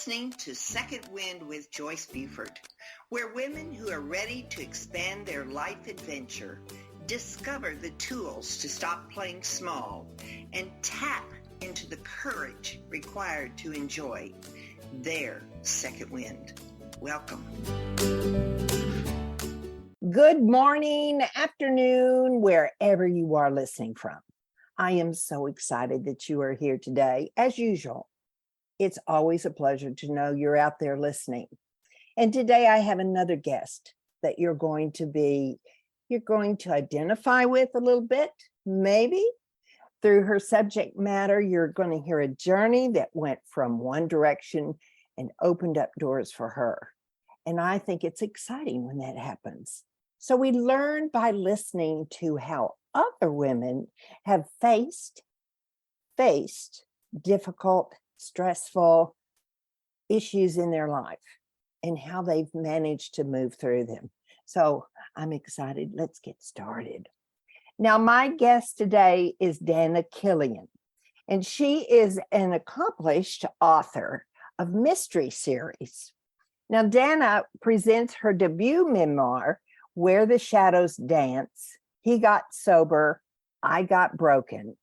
listening to Second Wind with Joyce Buford, where women who are ready to expand their life adventure discover the tools to stop playing small and tap into the courage required to enjoy their second wind. Welcome. Good morning, afternoon, wherever you are listening from. I am so excited that you are here today. As usual, it's always a pleasure to know you're out there listening. And today I have another guest that you're going to identify with a little bit, maybe. Through her subject matter, you're going to hear a journey that went from one direction and opened up doors for her. And I think it's exciting when that happens. So we learn by listening to how other women have faced difficult, stressful issues in their life and how they've managed to move through them. So I'm excited. Let's get started. Now, my guest today is Dana Killion, and she is an accomplished author of mystery series. Now, Dana presents her debut memoir, Where the Shadows Dance. He got sober, I got broken.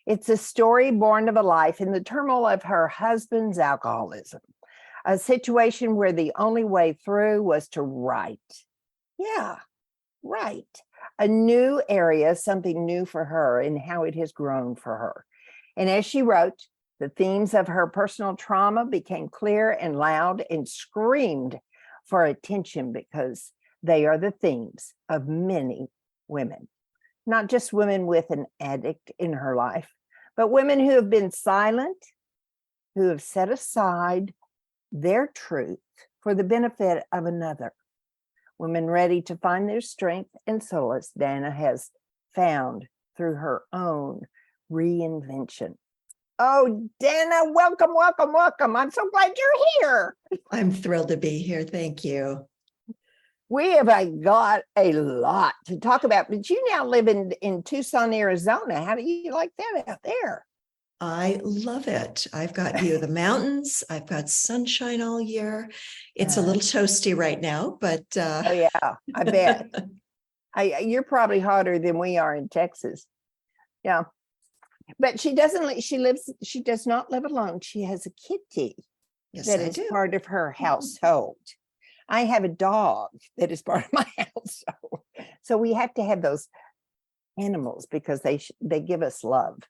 It's a story born of a life in the turmoil of her husband's alcoholism, a situation where the only way through was to write. Yeah, write. A new area, something new for her, and how it has grown for her. And as she wrote, the themes of her personal trauma became clear and loud and screamed for attention because they are the themes of many women. Not just women with an addict in her life, but women who have been silent, who have set aside their truth for the benefit of another. Women ready to find their strength and solace, Dana has found through her own reinvention. Oh, Dana, welcome, welcome, welcome. I'm so glad you're here. I'm thrilled to be here. Thank you. We have got a lot to talk about, but you now live in Tucson, Arizona. How do you like that out there? I love it. I've got view of the mountains. I've got sunshine all year. It's a little toasty right now, but oh yeah, I bet. You're probably hotter than we are in Texas. Yeah, but she does not live alone. She has a kitty that is part of her household. I have a dog that is part of my household. So we have to have those animals because they give us love.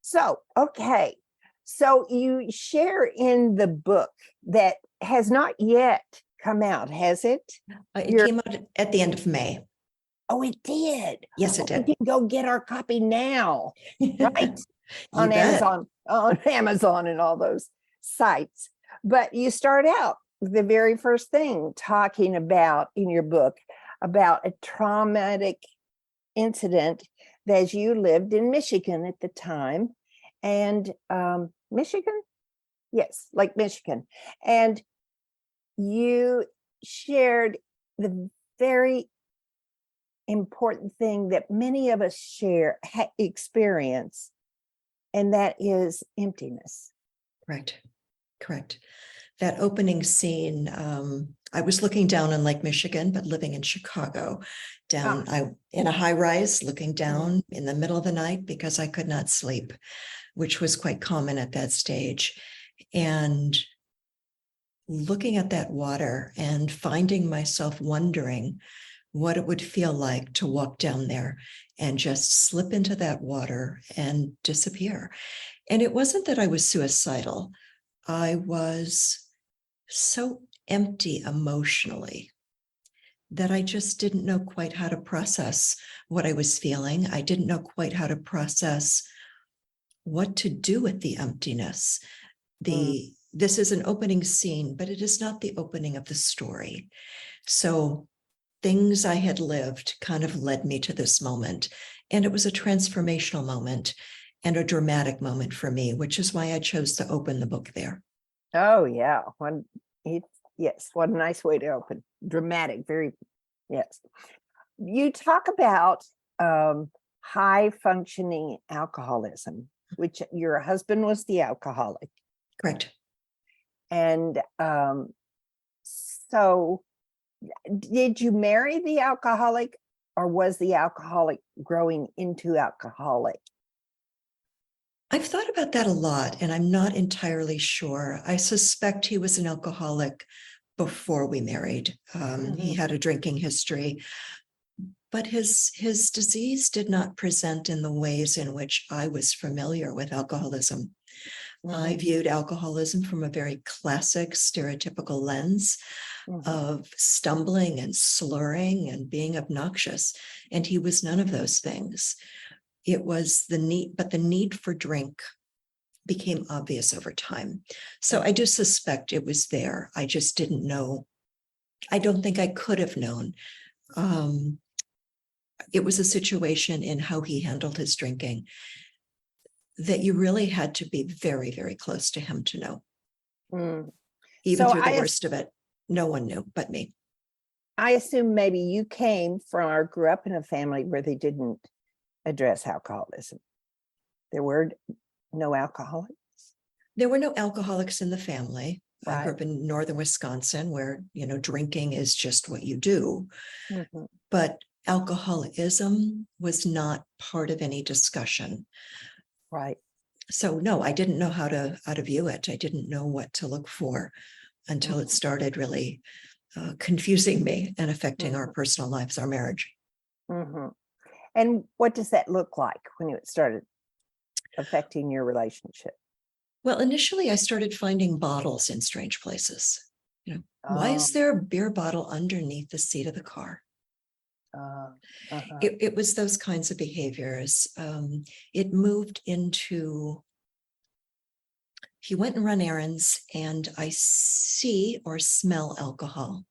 So, okay. So you share in the book that has not yet come out, has it? It came out at the end of May. Oh, it did. Yes, it did. We can go get our copy now, right? on bet. Amazon and all those sites. But you start out the very first thing talking about in your book about a traumatic incident that you lived in Michigan at the time, and Michigan, yes, like Michigan, and you shared the very important thing that many of us experience, and that is emptiness. Correct. That opening scene, I was looking down on Lake Michigan, but living in Chicago, in a high rise, looking down in the middle of the night because I could not sleep, which was quite common at that stage. And looking at that water and finding myself wondering what it would feel like to walk down there and just slip into that water and disappear. And it wasn't that I was suicidal. I was so empty emotionally that I just didn't know quite how to process what I was feeling. I didn't know quite how to process what to do with the emptiness. This is an opening scene, but it is not the opening of the story. So things I had lived kind of led me to this moment. And it was a transformational moment and a dramatic moment for me, which is why I chose to open the book there. Oh, yeah. Yes, what a nice way to open. Dramatic, very, yes. You talk about high functioning alcoholism, which your husband was the alcoholic. Correct. And so did you marry the alcoholic, or was the alcoholic growing into alcoholic? I've thought about that a lot, and I'm not entirely sure. I suspect he was an alcoholic before we married. He had a drinking history, but his disease did not present in the ways in which I was familiar with alcoholism. I viewed alcoholism from a very classic, stereotypical lens of stumbling and slurring and being obnoxious. And he was none of those things. It was the need for drink became obvious over time. So I do suspect it was there. I just didn't know. I don't think I could have known. It was a situation in how he handled his drinking that you really had to be very, very close to him to know. Even So through the worst of it, no one knew but me. I assume maybe you came from or grew up in a family where they didn't address alcoholism. There were no alcoholics. There were no alcoholics in the family. Right. I grew up in northern Wisconsin, where drinking is just what you do. But alcoholism was not part of any discussion. Right. So no, I didn't know how to view it. I didn't know what to look for until it started really confusing me and affecting our personal lives, our marriage. And what does that look like when it started affecting your relationship? Well, initially I started finding bottles in strange places. Why is there a beer bottle underneath the seat of the car? It was those kinds of behaviors. It moved into, he went and run errands and I see or smell alcohol.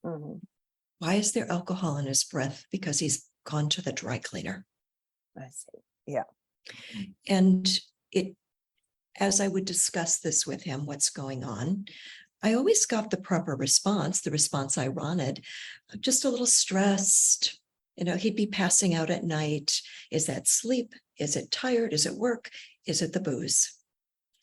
Why is there alcohol in his breath? Because he's gone to the dry cleaner. I see. Yeah. And as I would discuss this with him, what's going on, I always got the proper response, the response I wanted, just a little stressed. He'd be passing out at night. Is that sleep? Is it tired? Is it work? Is it the booze?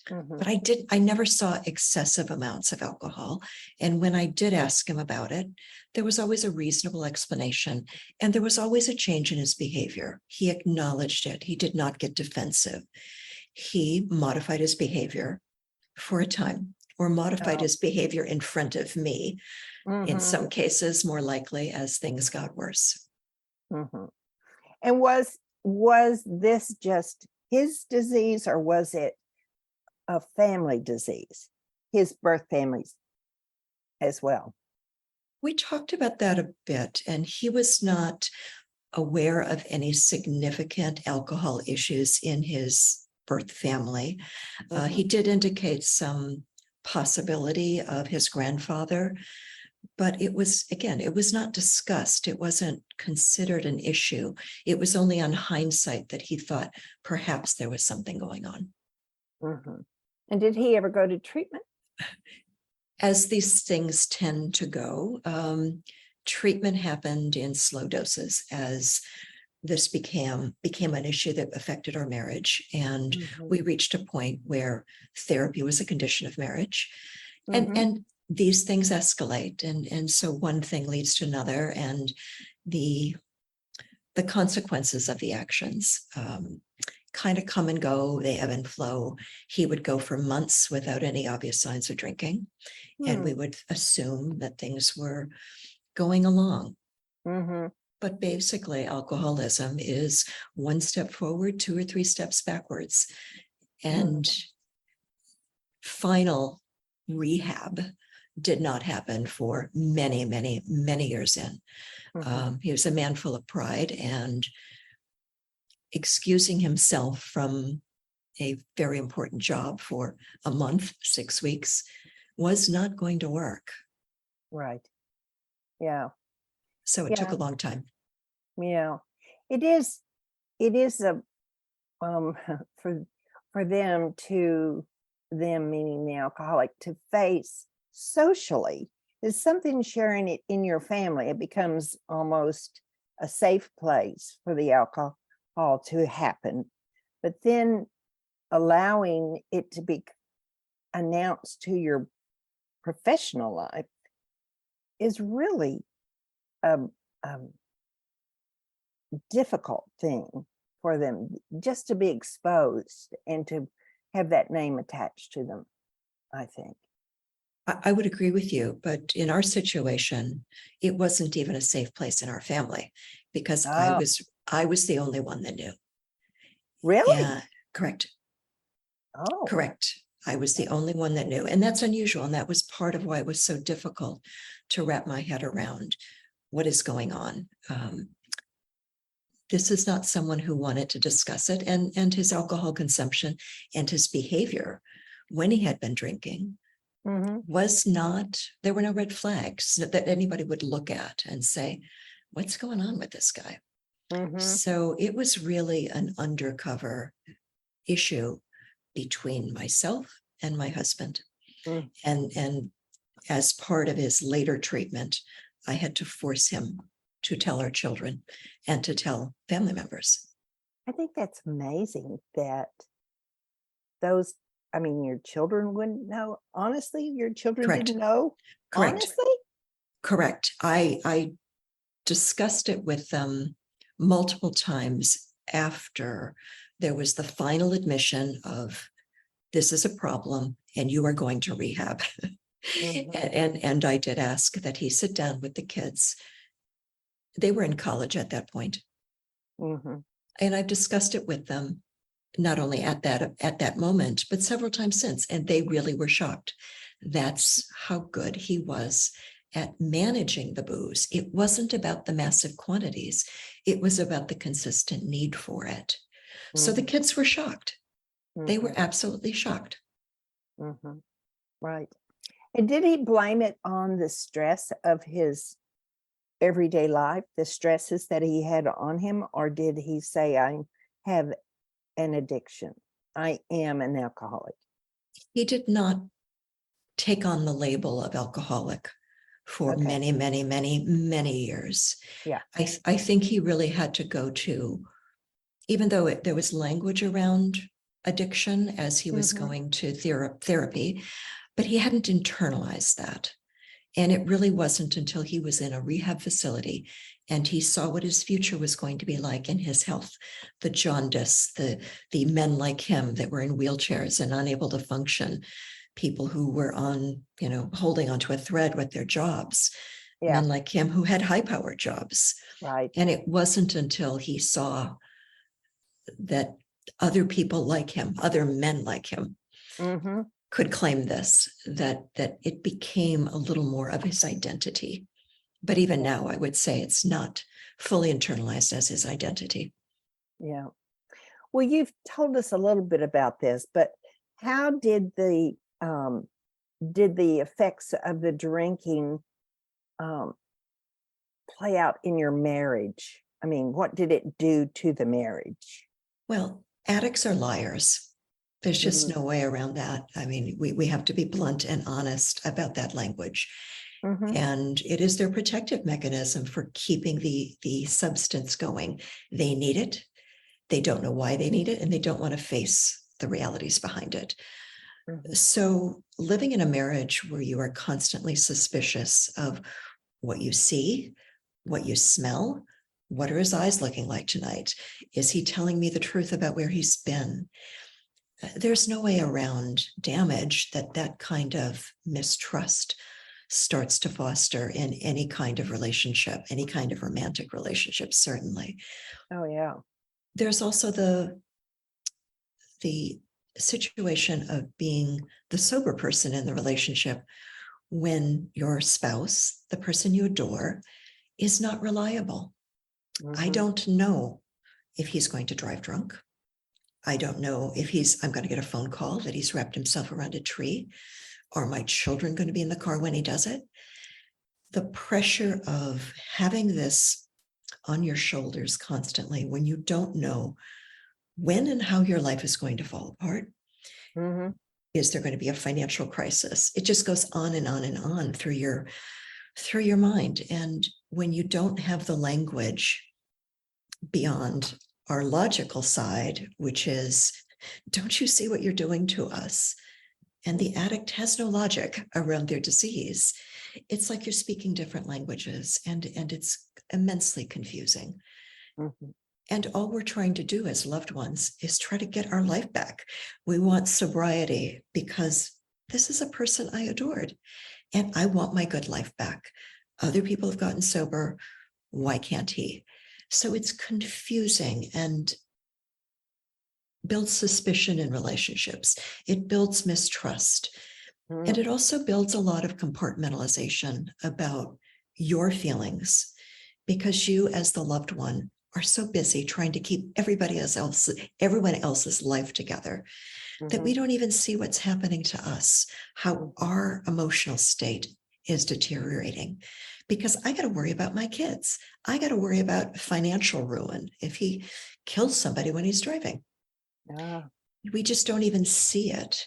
But I never saw excessive amounts of alcohol. And when I did ask him about it, there was always a reasonable explanation. And there was always a change in his behavior. He acknowledged it. He did not get defensive. He modified his behavior for a time, or modified his behavior in front of me. In some cases, more likely as things got worse. And was this just his disease, or was it a family disease, his birth families as well? We talked about that a bit, and he was not aware of any significant alcohol issues in his birth family. He did indicate some possibility of his grandfather, but it was not discussed. It wasn't considered an issue. It was only on hindsight that he thought perhaps there was something going on. And did he ever go to treatment? As these things tend to go, treatment happened in slow doses as this became an issue that affected our marriage. And we reached a point where therapy was a condition of marriage. And these things escalate. And so one thing leads to another, and the consequences of the actions kind of come and go. They ebb and flow. He would go for months without any obvious signs of drinking. And we would assume that things were going along. But basically, alcoholism is one step forward, 2 or 3 steps backwards. And final rehab did not happen for many, many, many years in. He was a man full of pride, and excusing himself from a very important job for a month, 6 weeks, was not going to work. Right. Yeah. So it took a long time. Yeah. It is a for them meaning the alcoholic, to face socially is something. Sharing it in your family, it becomes almost a safe place for the alcohol to happen, but then allowing it to be announce to your professional life is really a, a difficult thing for them, just to be exposed and to have that name attached to them, I think. I would agree with you, but in our situation, it wasn't even a safe place in our family because Oh, I was the only one that knew. really? Yeah, correct. Oh, Correct. I was the only one that knew. And that's unusual. And that was part of why it was so difficult to wrap my head around what is going on. This is not someone who wanted to discuss it, and his alcohol consumption and his behavior when he had been drinking was not, there were no red flags that anybody would look at and say, what's going on with this guy? So it was really an undercover issue between myself and my husband. And as part of his later treatment, I had to force him to tell our children and to tell family members. I think that's amazing that those, I mean, your children wouldn't know. Honestly, your children Correct. didn't know. Correct. Honestly? Correct. I discussed it with them multiple times after there was the final admission of this is a problem and you are going to rehab. And I did ask that he sit down with the kids. They were in college at that point. And I've discussed it with them, not only at that moment, but several times since, and they really were shocked. That's how good he was at managing the booze. It wasn't about the massive quantities. It was about the consistent need for it. So the kids were shocked. They were absolutely shocked. Right. And did he blame it on the stress of his everyday life, the stresses that he had on him? Or did he say, I have an addiction, I am an alcoholic? He did not take on the label of alcoholic for many, many, many, many years. Yeah. I think he really had to go to, even though there was language around addiction as he was going to therapy, but he hadn't internalized that. And it really wasn't until he was in a rehab facility and he saw what his future was going to be like in his health, the jaundice, the men like him that were in wheelchairs and unable to function, people who were holding onto a thread with their jobs, men like him who had high-powered jobs. Right. And it wasn't until he saw that other people like him, other men like him, could claim this, that it became a little more of his identity. But even now, I would say it's not fully internalized as his identity. Yeah. Well, you've told us a little bit about this, but how did the effects of the drinking play out in your marriage? I mean, what did it do to the marriage? Well, addicts are liars. There's just no way around that. I mean, we have to be blunt and honest about that language. And it is their protective mechanism for keeping the substance going. They need it. They don't know why they need it, and they don't want to face the realities behind it. So living in a marriage where you are constantly suspicious of what you see, what you smell, what are his eyes looking like tonight? Is he telling me the truth about where he's been? There's no way around damage that kind of mistrust starts to foster in any kind of relationship, any kind of romantic relationship, certainly. Oh, yeah. There's also the situation of being the sober person in the relationship when your spouse, the person you adore, is not reliable. I don't know if he's going to drive drunk. I don't know if I'm going to get a phone call that he's wrapped himself around a tree. Are my children going to be in the car when he does it? The pressure of having this on your shoulders constantly when you don't know when and how your life is going to fall apart. Is there going to be a financial crisis? It just goes on and on and on through your mind. And when you don't have the language beyond our logical side, which is, don't you see what you're doing to us? and the addict has no logic around their disease. It's like you're speaking different languages, and it's immensely confusing. Mm-hmm. And all we're trying to do as loved ones is try to get our life back. We want sobriety because this is a person I adored, and I want my good life back. Other people have gotten sober. Why can't he? So it's confusing and builds suspicion in relationships. It builds mistrust. And it also builds a lot of compartmentalization about your feelings, because you, as the loved one, are so busy trying to keep everyone else's life together, that we don't even see what's happening to us, how our emotional state is deteriorating. Because I got to worry about my kids. I got to worry about financial ruin if he kills somebody when he's driving. We just don't even see it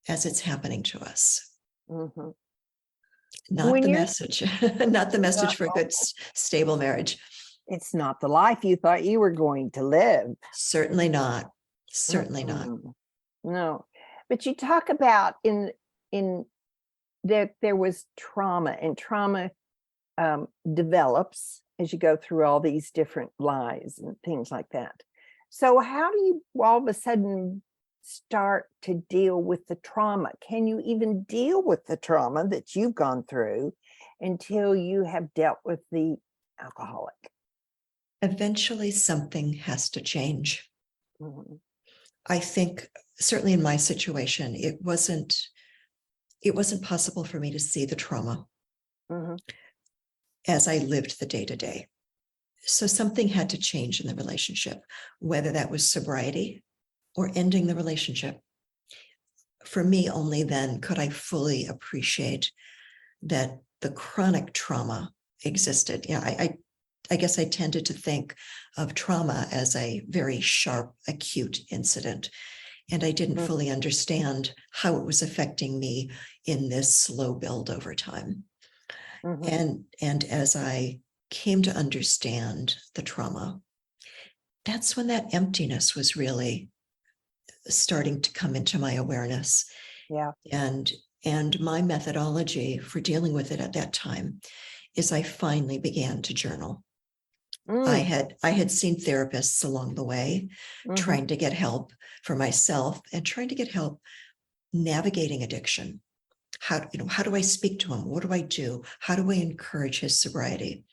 as it's happening to us. Mm-hmm. Not When the you're- message, not the message for a good, stable marriage. It's not the life you thought you were going to live. Certainly not. Certainly not. No, but you talk about in that there was trauma, and trauma develops as you go through all these different lies and things like that. So how do you all of a sudden start to deal with the trauma? Can you even deal with the trauma that you've gone through until you have dealt with the alcoholic? Eventually, something has to change. Mm-hmm. I think certainly in my situation, it wasn't possible for me to see the trauma as I lived the day to day. So something had to change in the relationship, whether that was sobriety or ending the relationship. For me, only then could I fully appreciate that the chronic trauma existed. You know, I guess I tended to think of trauma as a very sharp, acute incident. And I didn't fully understand how it was affecting me in this slow build over time. And as I came to understand the trauma, that's when that emptiness was really starting to come into my awareness. Yeah. And my methodology for dealing with it at that time is I finally began to journal. I had seen therapists along the way, trying to get help for myself and trying to get help navigating addiction. How do I speak to him? What do I do? How do I encourage his sobriety?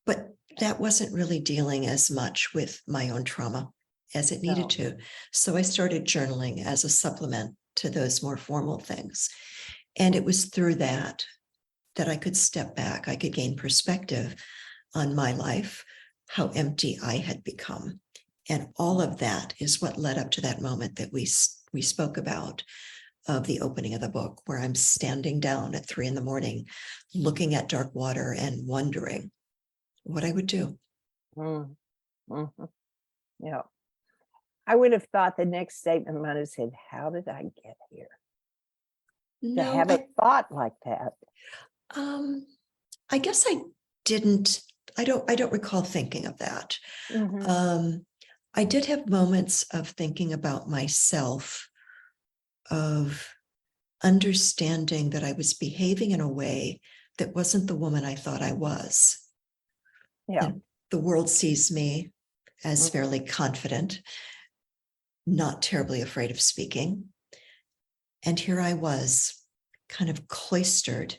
But that wasn't really dealing as much with my own trauma as it needed to. So I started journaling as a supplement to those more formal things. And it was through that I could step back. I could gain perspective on my life, how empty I had become. And all of that is what led up to that moment that we spoke about, of the opening of the book, where I'm standing down at 3 a.m, looking at dark water and wondering what I would do. Yeah. I would have thought the next statement might have said, how did I get here? To have a thought like that. I guess I didn't. I don't recall thinking of that. I did have moments of thinking about myself, of understanding that I was behaving in a way that wasn't the woman I thought I was. Yeah. The world sees me as fairly confident, not terribly afraid of speaking. And here I was, kind of cloistered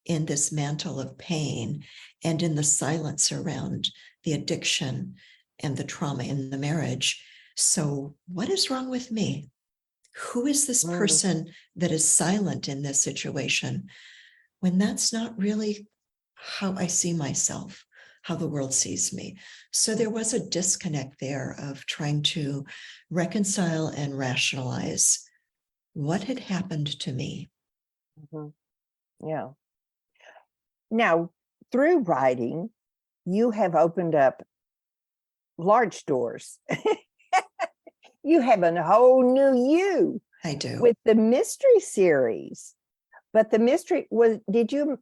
in this mantle of pain and in the silence around the addiction and the trauma in the marriage. So what is wrong with me? Who is this person that is silent in this situation, when that's not really how I see myself, how the world sees me? So there was a disconnect there of trying to reconcile and rationalize what had happened to me. Yeah. Now, through writing, you have opened up large doors. You have a whole new you. I do. With the mystery series. But the mystery was, did you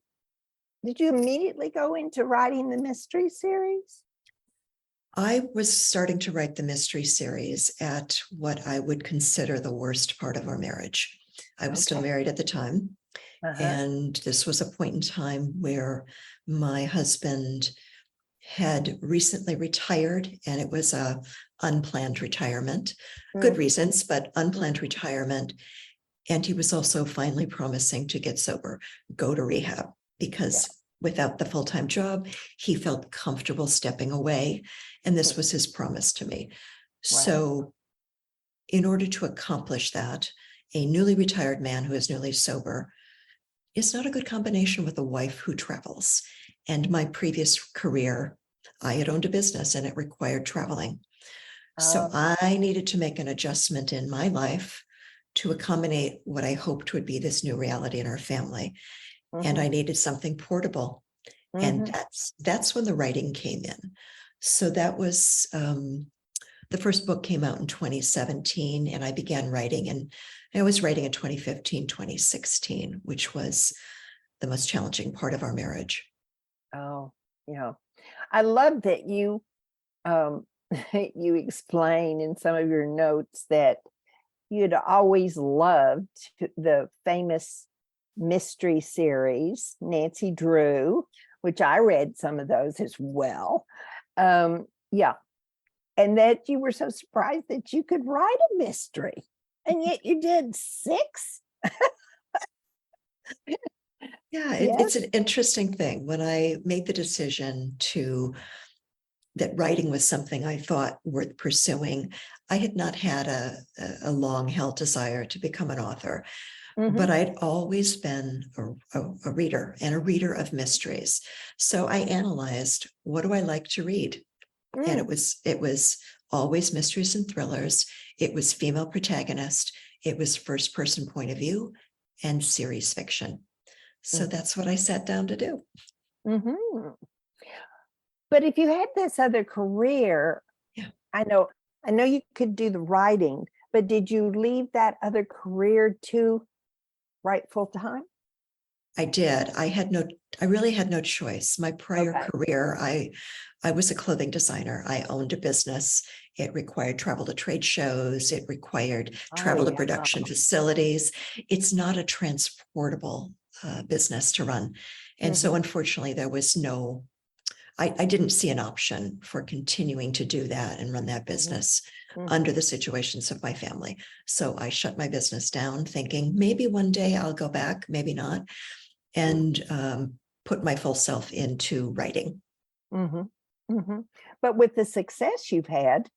immediately go into writing the mystery series? I was starting to write the mystery series at what I would consider the worst part of our marriage. I was still married at the time. And this was a point in time where my husband had recently retired, and it was a unplanned retirement. Good reasons, but unplanned retirement. And he was also finally promising to get sober, go to rehab, because without the full-time job, he felt comfortable stepping away. And this was his promise to me. So in order to accomplish that, a newly retired man who is newly sober is not a good combination with a wife who travels. And my previous career, I had owned a business and it required traveling. So I needed to make an adjustment in my life to accommodate what I hoped would be this new reality in our family. And I needed something portable. And that's when the writing came in. So that was, the first book came out in 2017, and I began writing, and I was writing in 2015, 2016, which was the most challenging part of our marriage. Oh, yeah. I love that you you explain in some of your notes that you'd always loved the famous mystery series, Nancy Drew, which I read some of those as well. Yeah. And that you were so surprised that you could write a mystery, and yet you did 6. Yeah, it's an interesting thing. When I made the decision that writing was something I thought worth pursuing, I had not had a long-held desire to become an author, but I'd always been a reader, and a reader of mysteries. So I analyzed, what do I like to read? And it was always mysteries and thrillers. It was female protagonist. It was first person point of view, and series fiction. So that's what I sat down to do. But if you had this other career, I know you could do the writing, but did you leave that other career to write full time? I did. I really had no choice. My prior career, I was a clothing designer. I owned a business. It required travel to trade shows. It required travel to production facilities. It's not a transportable business to run. And so unfortunately, there was I didn't see an option for continuing to do that and run that business under the situations of my family. So I shut my business down, thinking maybe one day I'll go back, maybe not, and put my full self into writing. But with the success you've had,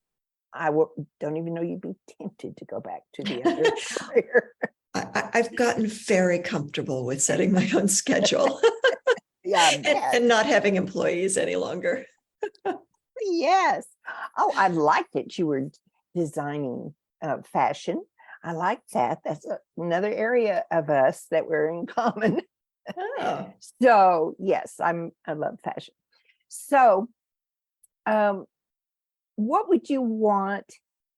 don't even know you'd be tempted to go back to the other career. I've gotten very comfortable with setting my own schedule. And not having employees any longer. Yes. Oh, I liked it. You were designing fashion. I like that. That's another area of us that we're in common. So yes, I love fashion. So what would you want?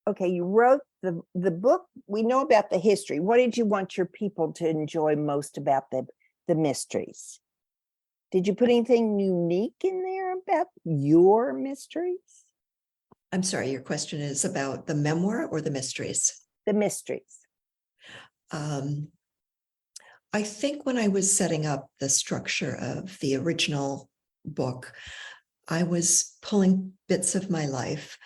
Okay, you wrote the book. We know about the history. What did you want your people to enjoy most about the mysteries? Did you put anything unique in there about your mysteries? I'm sorry, your question is about the memoir or the mysteries? The mysteries. I think when I was setting up the structure of the original book, I was pulling bits of my life,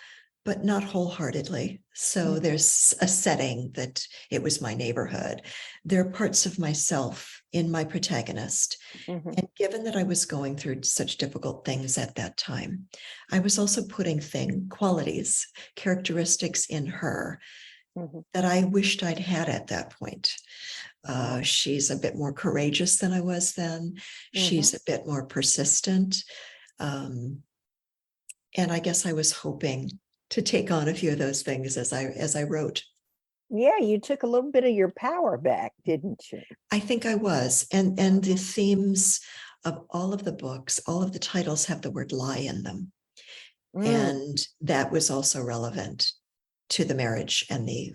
but not wholeheartedly. So there's a setting that it was my neighborhood. There are parts of myself in my protagonist. And given that I was going through such difficult things at that time, I was also putting qualities, characteristics in her that I wished I'd had at that point. She's a bit more courageous than I was then. She's a bit more persistent. And I guess I was hoping to take on a few of those things as I wrote. Yeah, you took a little bit of your power back, didn't you? I think I was. And the themes of all of the books, all of the titles have the word lie in them. And that was also relevant to the marriage and the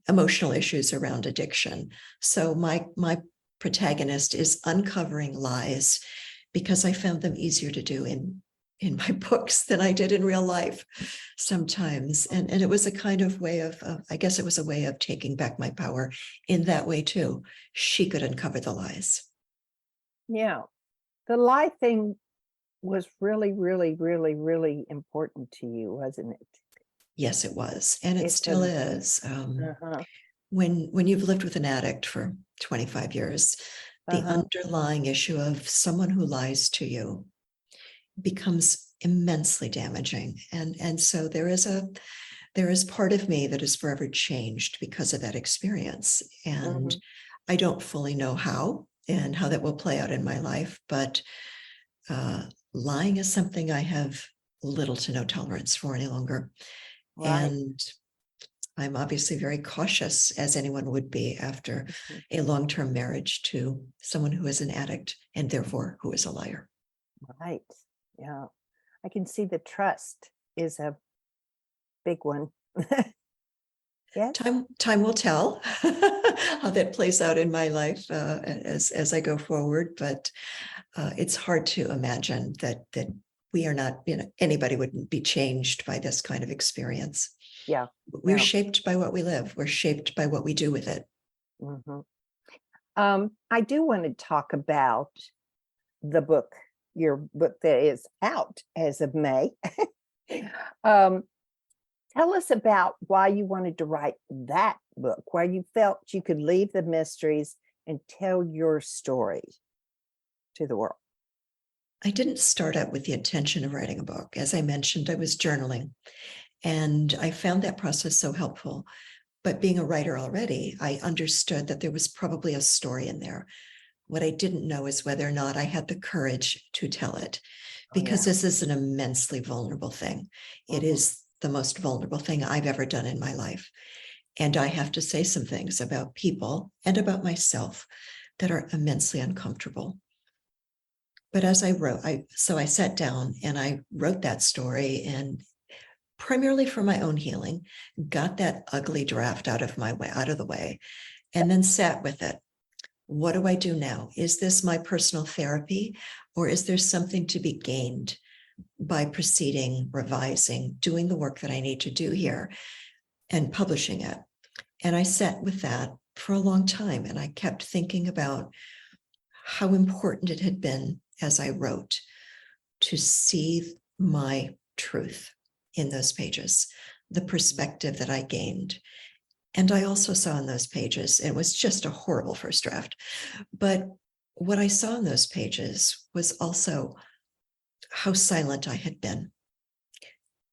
emotional issues around addiction. So my protagonist is uncovering lies because I found them easier to do in in my books than I did in real life sometimes. And it was a kind of way of, I guess it was a way of taking back my power in that way too. She could uncover the lies. Yeah. The lie thing was really, really, really, really important to you, wasn't it? Yes, it was. And it It's still a, is. uh-huh, When you've lived with an addict for 25 years, the uh-huh. underlying issue of someone who lies to you becomes immensely damaging. And so there is part of me that is forever changed because of that experience. And Mhm. I don't fully know how and how that will play out in my life, but lying is something I have little to no tolerance for any longer. Right. And I'm obviously very cautious, as anyone would be after Mhm. a long-term marriage to someone who is an addict and therefore who is a liar. Right. Yeah. I can see the trust is a big one. Yes. Time will tell how that plays out in my life as I go forward, but it's hard to imagine that we are not, anybody wouldn't be changed by this kind of experience. Yeah. We're Yeah. shaped by what we live. We're shaped by what we do with it. Hmm. I do want to talk about the book, your book that is out as of May. um, Tell us about why you wanted to write that book, why you felt you could leave the mysteries and tell your story to the world. I didn't start out with the intention of writing a book. As I mentioned, I was journaling, and I found that process so helpful. But being a writer already, I understood that there was probably a story in there. What I didn't know is whether or not I had the courage to tell it, Oh, because yeah. this is an immensely vulnerable thing. It Mhm. is the most vulnerable thing I've ever done in my life. And I have to say some things about people and about myself that are immensely uncomfortable. But as I wrote, I sat down and I wrote that story, and primarily for my own healing, got that ugly draft out of the way, and then sat with it. What do I do now? Is this my personal therapy, or is there something to be gained by proceeding, revising, doing the work that I need to do here and publishing it? And I sat with that for a long time, and I kept thinking about how important it had been as I wrote to see my truth in those pages, the perspective that I gained. And I also saw in those pages, it was just a horrible first draft, but what I saw in those pages was also how silent I had been.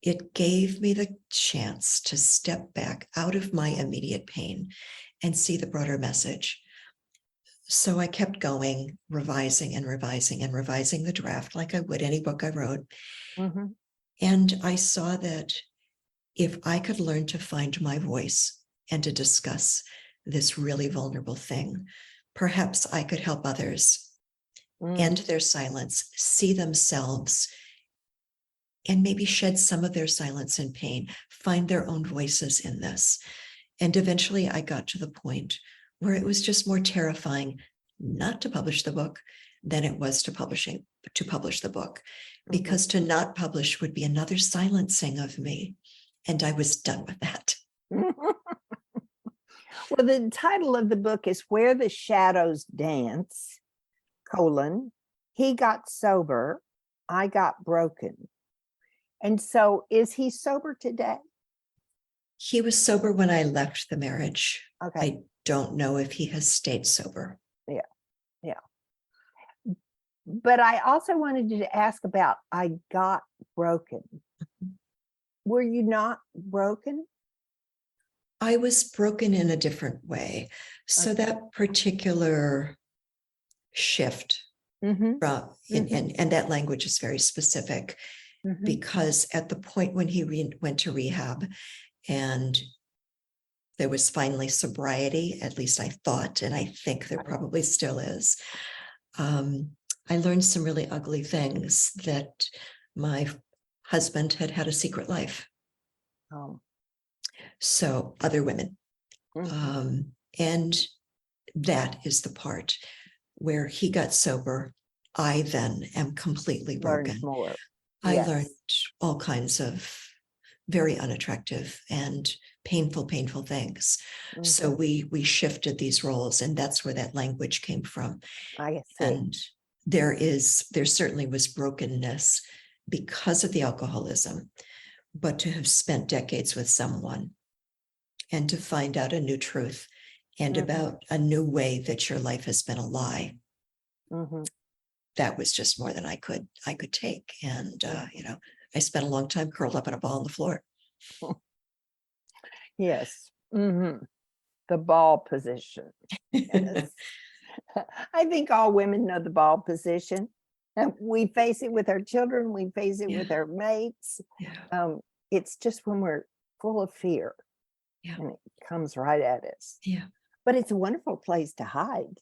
It gave me the chance to step back out of my immediate pain and see the broader message. So I kept going, revising and revising and revising the draft like I would any book I wrote. Mhm. And I saw that if I could learn to find my voice and to discuss this really vulnerable thing, perhaps I could help others end their silence, see themselves, and maybe shed some of their silence and pain, find their own voices in this. And eventually I got to the point where it was just more terrifying not to publish the book than it was to publish the book, because to not publish would be another silencing of me. And I was done with that. Well, the title of the book is Where the Shadows Dance, he got sober, I got broken. And so is he sober today? He was sober when I left the marriage. Okay. I don't know if he has stayed sober. Yeah. Yeah. But I also wanted to ask about I got broken. Were you not broken? I was broken in a different way. So Okay. that particular shift Mm-hmm. and that language is very specific, Mm-hmm. because at the point when he went to rehab and there was finally sobriety, at least I thought, and I think there probably still is, I learned some really ugly things, that my husband had a secret life. Oh. So other women. Mm-hmm. And that is the part where he got sober. I then am completely Learned broken. more. I Yes. learned all kinds of very unattractive and painful things. So Mhm. we shifted these roles, and that's where that language came from. I see. And there certainly was brokenness because of the alcoholism, but to have spent decades with someone and to find out a new truth and Mhm. about a new way that your life has been a lie, Mhm. that was just more than I could take. And I spent a long time curled up in a ball on the floor. Yes. The ball position. Yes. I think all women know the ball position. And we face it with our children, we face it Yeah. with our mates. Yeah. It's just when we're full of fear Yeah. and it comes right at us. Yeah. But it's a wonderful place to hide.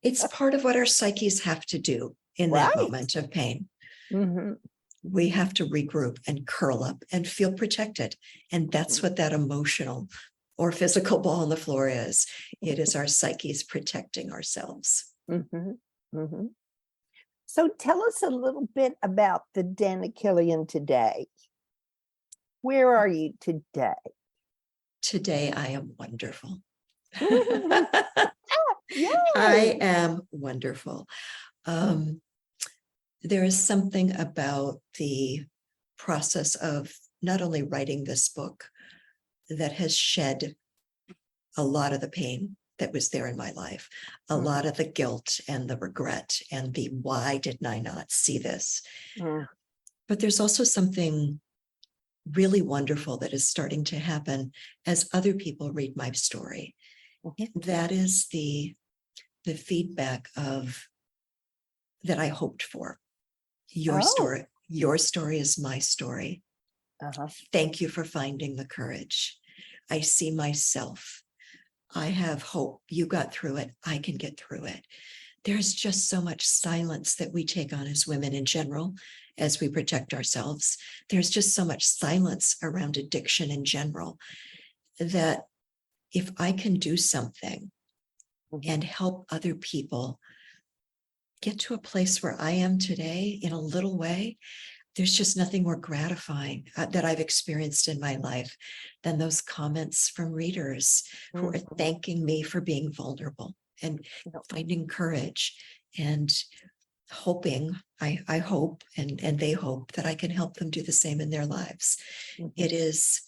It's part of what our psyches have to do in that Right. moment of pain. Mm-hmm. We have to regroup and curl up and feel protected. And that's Mm-hmm. what that emotional or physical ball on the floor is. It is our psyches protecting ourselves. Mm-hmm. Mm-hmm. So tell us a little bit about the Den of Killion today. Where are you today? Today, I am wonderful. Yay! I am wonderful. There is something about the process of not only writing this book that has shed a lot of the pain that was there in my life, a lot of the guilt and the regret and the why did I not see this? But there's also something really wonderful that is starting to happen as other people read my story. That is the feedback of that I hoped for. Your story is my story. Thank you for finding the courage. I see myself. I have hope. You got through it. I can get through it. There's just so much silence that we take on as women in general as we protect ourselves. There's just so much silence around addiction in general that if I can do something and help other people get to a place where I am today in a little way, there's just nothing more gratifying that I've experienced in my life than those comments from readers who are thanking me for being vulnerable and finding courage and hoping, I hope, and they hope that I can help them do the same in their lives. It is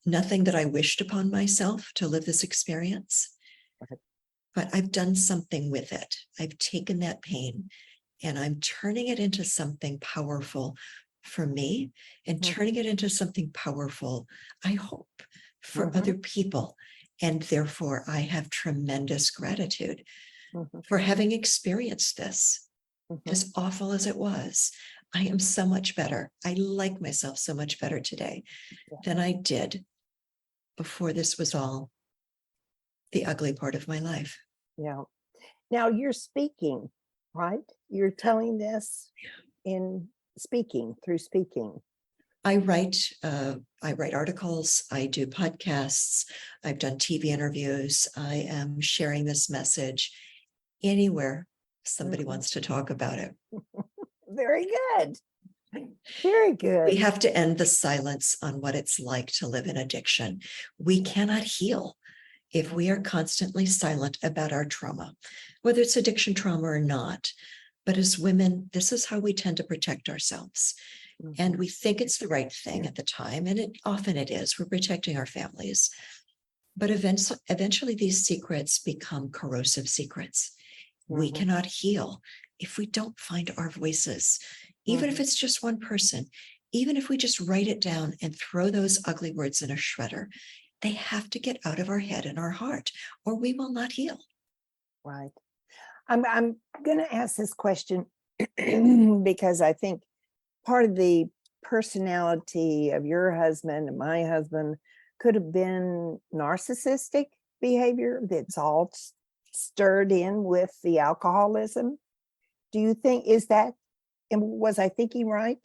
nothing that I wished upon myself to live this experience, but I've done something with it. I've taken that pain and I'm turning it into something powerful for me and turning it into something powerful, I hope, for other people. And therefore, I have tremendous gratitude for having experienced this, as awful as it was. I am so much better. I like myself so much better today than I did before this was all the ugly part of my life. Yeah. Now you're speaking, right? You're telling this in speaking, through speaking. I write articles, I do podcasts, I've done TV interviews. I am sharing this message anywhere somebody wants to talk about it. Very good. Very good. We have to end the silence on what it's like to live in addiction. We cannot heal if we are constantly silent about our trauma, whether it's addiction trauma or not. But as women, this is how we tend to protect ourselves. And we think it's the right thing at the time, and often it is. We're protecting our families. But eventually these secrets become corrosive secrets. We cannot heal if we don't find our voices, even if it's just one person, even if we just write it down and throw those ugly words in a shredder. They have to get out of our head and our heart, or we will not heal. Right. I'm going to ask this question because I think part of the personality of your husband and my husband could have been narcissistic behavior that's all stirred in with the alcoholism. Do you think, and was I thinking right?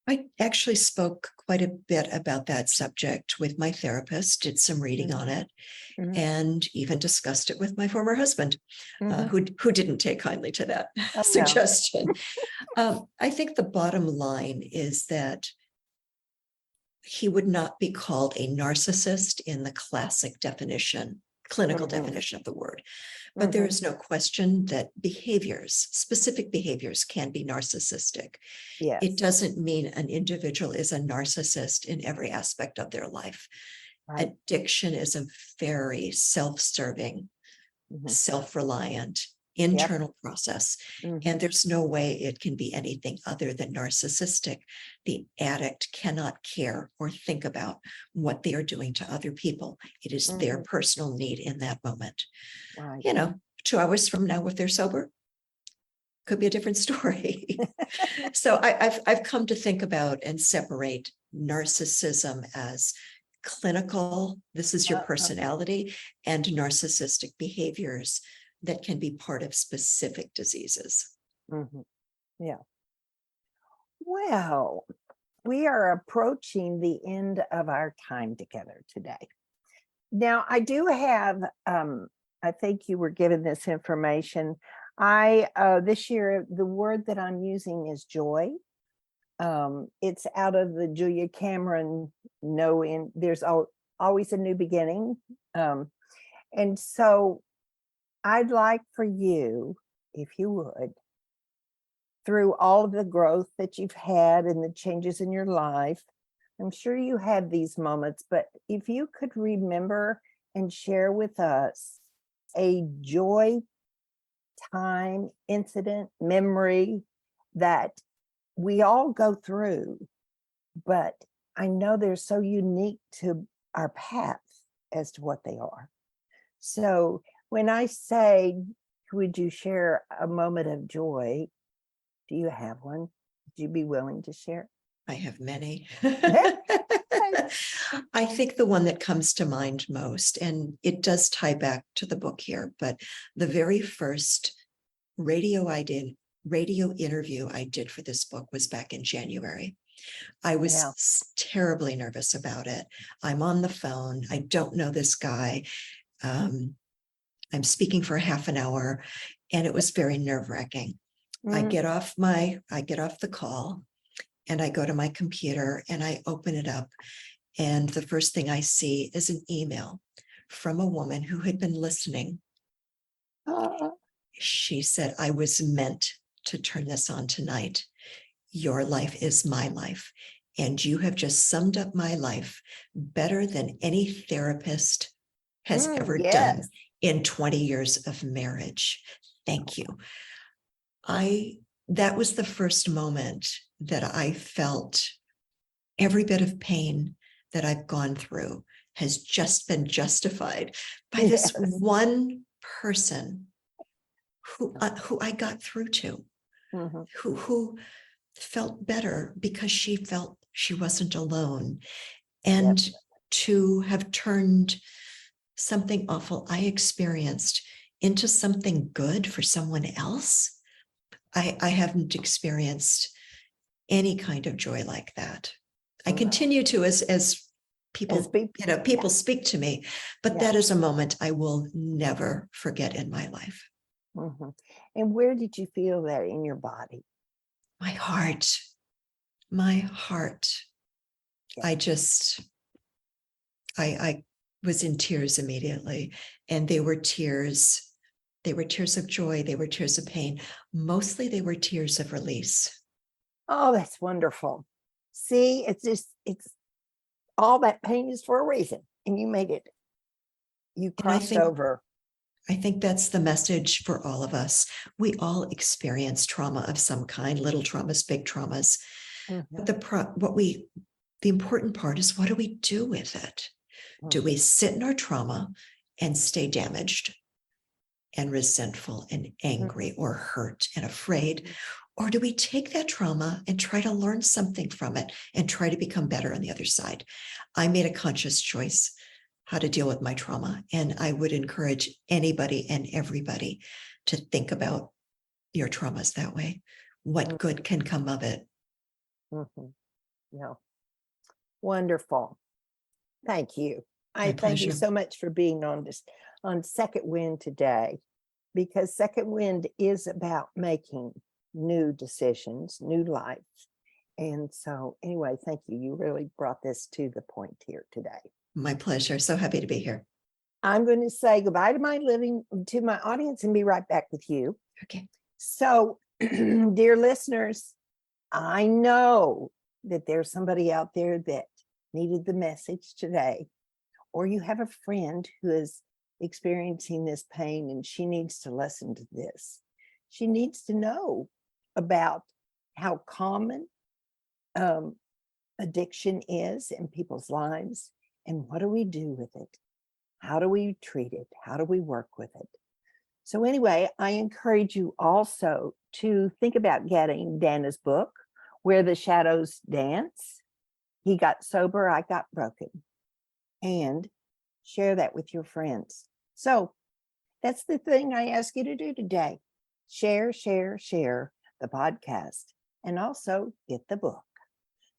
I actually spoke quite a bit about that subject with my therapist, did some reading on it, Mhm. and even discussed it with my former husband, Mhm. who didn't take kindly to that Oh, no. suggestion. I think the bottom line is that he would not be called a narcissist in the classic definition, clinical Mhm. definition of the word. But there Mhm. is no question that behaviors, specific behaviors, can be narcissistic. Yes. It doesn't mean an individual is a narcissist in every aspect of their life. Right. Addiction is a very self-serving, Mhm. self-reliant, Yep. internal process. Mhm. And there's no way it can be anything other than narcissistic. The addict cannot care or think about what they are doing to other people. It is their Mhm. personal need in that moment. Right. 2 hours from now, if they're sober, could be a different story. So I've come to think about and separate narcissism as clinical, this is your personality, and narcissistic behaviors that can be part of specific diseases. Mhm. Yeah. Well, we are approaching the end of our time together today. Now, I do have, I think you were given this information. This year, the word that I'm using is joy. It's out of the Julia Cameron, there's always a new beginning. And so I'd like for you, if you would, through all of the growth that you've had and the changes in your life, I'm sure you had these moments, but if you could remember and share with us a joy time, incident, memory that we all go through, but I know they're so unique to our path as to what they are. So when I say, would you share a moment of joy? Do you have one? Would you be willing to share? I have many. Okay. I think the one that comes to mind most, and it does tie back to the book here, but the very first radio interview I did for this book was back in January. I was Yeah. terribly nervous about it. I'm on the phone. I don't know this guy. I'm speaking for half an hour, and it was very nerve-wracking. I get off the call, and I go to my computer and I open it up. And the first thing I see is an email from a woman who had been listening. She said, I was meant to turn this on tonight. Your life is my life. And you have just summed up my life better than any therapist has ever done Yes. in 20 years of marriage. Thank you. That was the first moment that I felt every bit of pain that I've gone through has just been justified by this Yes. one person who I got through to, Mhm. who felt better because she felt she wasn't alone. Yep. And to have turned something awful I experienced into something good for someone else, I haven't experienced any kind of joy like that. I Wow. continue to as people, people Yeah. speak to me, but Yeah. that is a moment I will never forget in my life. Mhm. And where did you feel that in your body? My heart. Yeah. I was in tears immediately, and they were tears of joy, they were tears of pain. Mostly they were tears of release. Oh, that's wonderful. See, it's all that pain is for a reason, and you made it. You And crossed over. I think that's the message for all of us. We all experience trauma of some kind, little traumas, big traumas. But the important part is, what do we do with it? Do we sit in our trauma and stay damaged and resentful and angry or hurt and afraid? Or do we take that trauma and try to learn something from it and try to become better on the other side? I made a conscious choice how to deal with my trauma. And I would encourage anybody and everybody to think about your traumas that way. What good can come of it? No. Wonderful. Thank you. My I thank you pleasure. so much for being on this on Second Wind today, because Second Wind is about making new decisions, new life. And so anyway, thank you. You really brought this to the point here today. My pleasure. So happy to be here. I'm going to say goodbye to my audience and be right back with you. Okay. So, dear listeners, I know that there's somebody out there that needed the message today, or you have a friend who is experiencing this pain and she needs to listen to this. She needs to know about how common addiction is in people's lives and what do we do with it? How do we treat it? How do we work with it? So anyway, I encourage you also to think about getting Dana's book, Where the Shadows Dance. He got sober, I got broken. And share that with your friends. So that's the thing I ask you to do today. Share the podcast and also get the book.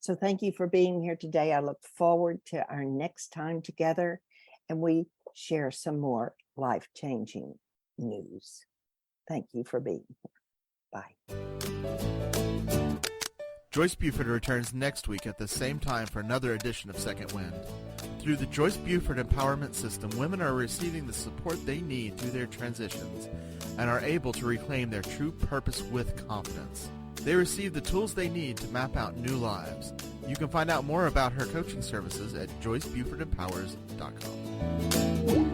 So thank you for being here today. I look forward to our next time together and we share some more life-changing news. Thank you for being here. Bye. Joyce Buford returns next week at the same time for another edition of Second Wind. Through the Joyce Buford Empowerment System, women are receiving the support they need through their transitions and are able to reclaim their true purpose with confidence. They receive the tools they need to map out new lives. You can find out more about her coaching services at joycebufordempowers.com.